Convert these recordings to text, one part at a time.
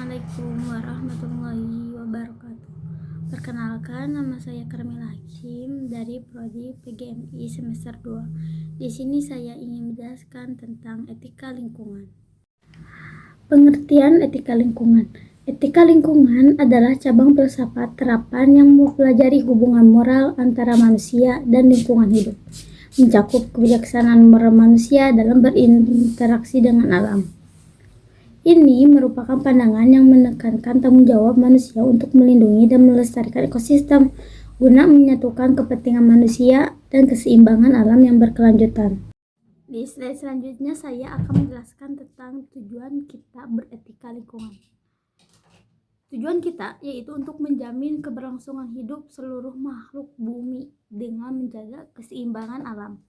Assalamualaikum warahmatullahi wabarakatuh. Perkenalkan, nama saya Karmila Hakim dari Prodi PGMI semester 2. Di sini saya ingin menjelaskan tentang etika lingkungan. Pengertian etika lingkungan. Etika lingkungan adalah cabang filsafat terapan yang mempelajari hubungan moral antara manusia dan lingkungan hidup, mencakup kebijaksanaan moral manusia dalam berinteraksi dengan alam. Ini merupakan pandangan yang menekankan tanggung jawab manusia untuk melindungi dan melestarikan ekosistem guna menyatukan kepentingan manusia dan keseimbangan alam yang berkelanjutan. Di slide selanjutnya saya akan menjelaskan tentang tujuan kita beretika lingkungan. Tujuan kita yaitu untuk menjamin keberlangsungan hidup seluruh makhluk bumi dengan menjaga keseimbangan alam.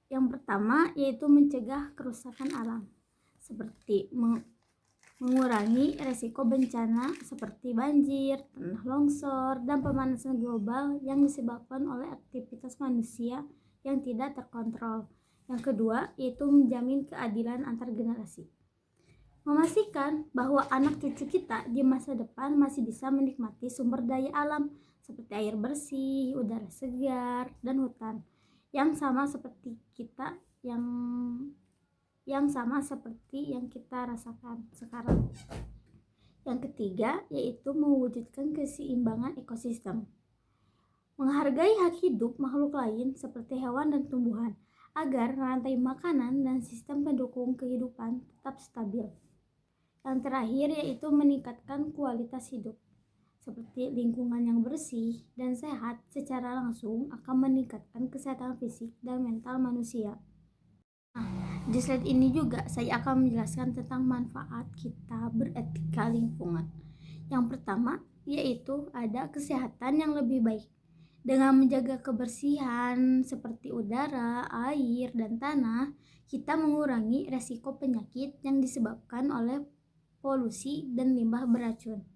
Yang pertama yaitu mencegah kerusakan alam, seperti mengurangi resiko bencana seperti banjir, tanah longsor, dan pemanasan global yang disebabkan oleh aktivitas manusia yang tidak terkontrol. Yang kedua, yaitu menjamin keadilan antar generasi. Memastikan bahwa anak cucu kita di masa depan masih bisa menikmati sumber daya alam seperti air bersih, udara segar, dan hutan yang sama seperti yang kita rasakan sekarang. Yang ketiga yaitu mewujudkan keseimbangan ekosistem, menghargai hak hidup makhluk lain seperti hewan dan tumbuhan agar rantai makanan dan sistem pendukung kehidupan tetap stabil. Yang terakhir yaitu meningkatkan kualitas hidup, seperti lingkungan yang bersih dan sehat secara langsung akan meningkatkan kesehatan fisik dan mental manusia. Di slide ini juga saya akan menjelaskan tentang manfaat kita beretika lingkungan. Yang pertama yaitu ada kesehatan yang lebih baik. Dengan menjaga kebersihan seperti udara, air, dan tanah, kita mengurangi resiko penyakit yang disebabkan oleh polusi dan limbah beracun.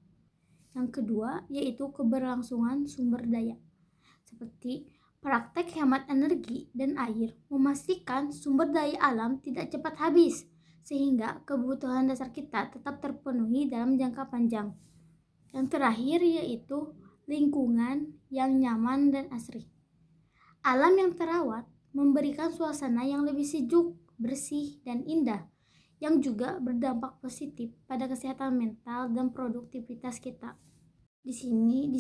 Yang kedua yaitu keberlangsungan sumber daya, seperti praktek hemat energi dan air, memastikan sumber daya alam tidak cepat habis, sehingga kebutuhan dasar kita tetap terpenuhi dalam jangka panjang. Yang terakhir yaitu lingkungan yang nyaman dan asri. Alam yang terawat memberikan suasana yang lebih sejuk, bersih, dan indah, yang juga berdampak positif pada kesehatan mental dan produktivitas kita. Di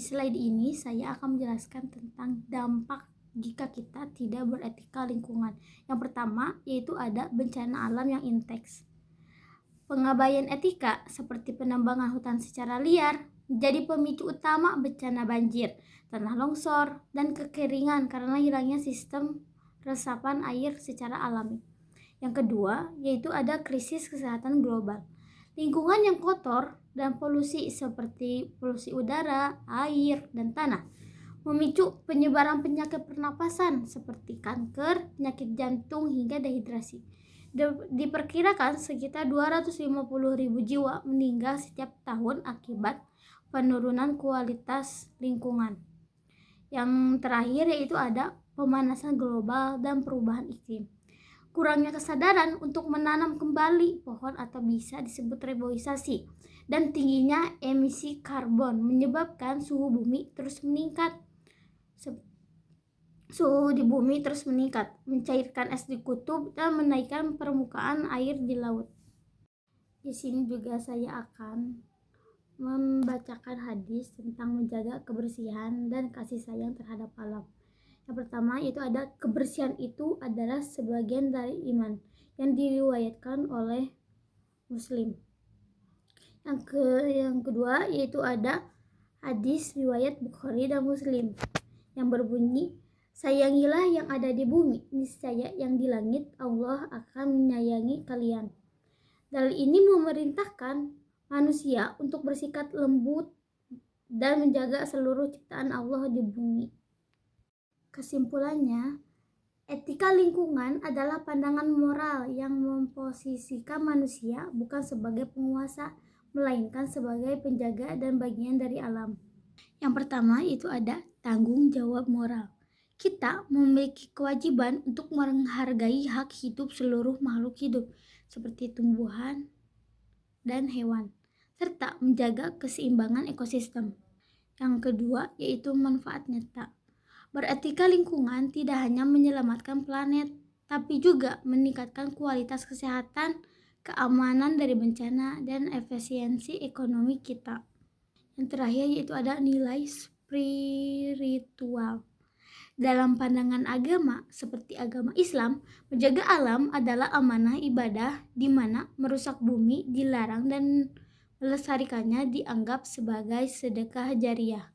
slide ini saya akan menjelaskan tentang dampak jika kita tidak beretika lingkungan. Yang pertama yaitu ada bencana alam yang intens. Pengabaian etika seperti penambangan hutan secara liar menjadi pemicu utama bencana banjir, tanah longsor, dan kekeringan karena hilangnya sistem resapan air secara alami. Yang kedua yaitu ada krisis kesehatan global. Lingkungan yang kotor dan polusi seperti polusi udara, air, dan tanah memicu penyebaran penyakit pernapasan seperti kanker, penyakit jantung, hingga dehidrasi. Diperkirakan sekitar 250.000 jiwa meninggal setiap tahun akibat penurunan kualitas lingkungan. Yang terakhir yaitu ada pemanasan global dan perubahan iklim. Kurangnya kesadaran untuk menanam kembali pohon atau bisa disebut reboisasi, dan tingginya emisi karbon menyebabkan suhu di bumi terus meningkat, mencairkan es di kutub dan menaikkan permukaan air di laut. Di sini juga saya akan membacakan hadis tentang menjaga kebersihan dan kasih sayang terhadap alam. Yang pertama itu ada kebersihan itu adalah sebagian dari iman yang diriwayatkan oleh Muslim. Yang kedua yaitu ada hadis riwayat Bukhari dan Muslim yang berbunyi, sayangilah yang ada di bumi, niscaya yang di langit Allah akan menyayangi kalian. Dalil ini memerintahkan manusia untuk bersikap lembut dan menjaga seluruh ciptaan Allah di bumi. Kesimpulannya, etika lingkungan adalah pandangan moral yang memposisikan manusia bukan sebagai penguasa, melainkan sebagai penjaga dan bagian dari alam. Yang pertama itu ada tanggung jawab moral. Kita memiliki kewajiban untuk menghargai hak hidup seluruh makhluk hidup, seperti tumbuhan dan hewan, serta menjaga keseimbangan ekosistem. Yang kedua yaitu manfaat nyata. Beretika lingkungan tidak hanya menyelamatkan planet, tapi juga meningkatkan kualitas kesehatan, keamanan dari bencana, dan efisiensi ekonomi kita. Yang terakhir yaitu ada nilai spiritual. Dalam pandangan agama seperti agama Islam, menjaga alam adalah amanah ibadah di mana merusak bumi dilarang dan melestarikannya dianggap sebagai sedekah jariah.